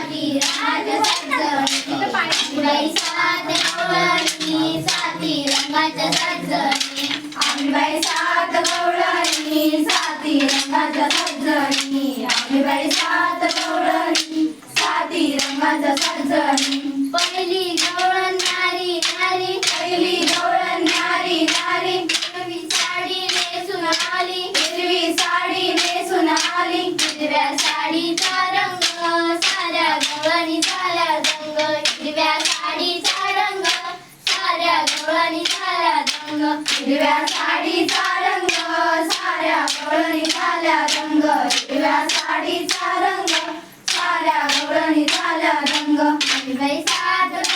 साती रंगाच्या सजनी सात गवळणी साती रंगाच्या सजनी आंबाई सात गवळणी साती रंगाच्या सजनी आंबाई सात गवळणी साती रंगाच्या सजनी पहिली गवळण नारी नारी पहिली गवळण नारी नारी हिरवी साडी नेसून आली हिरवी साडी नेसून आली हिरव्या साडीचा रंग साऱ्या गवळणी झाला रंग हिरव्या साडीचा रंग साऱ्या गवळणी झाला रंग हिरव्या साडीचा रंग साऱ्या गवळणी झाला रंग हिरव्या साडीचा रंग साऱ्या गवळणी झाला रंग आंबाई सात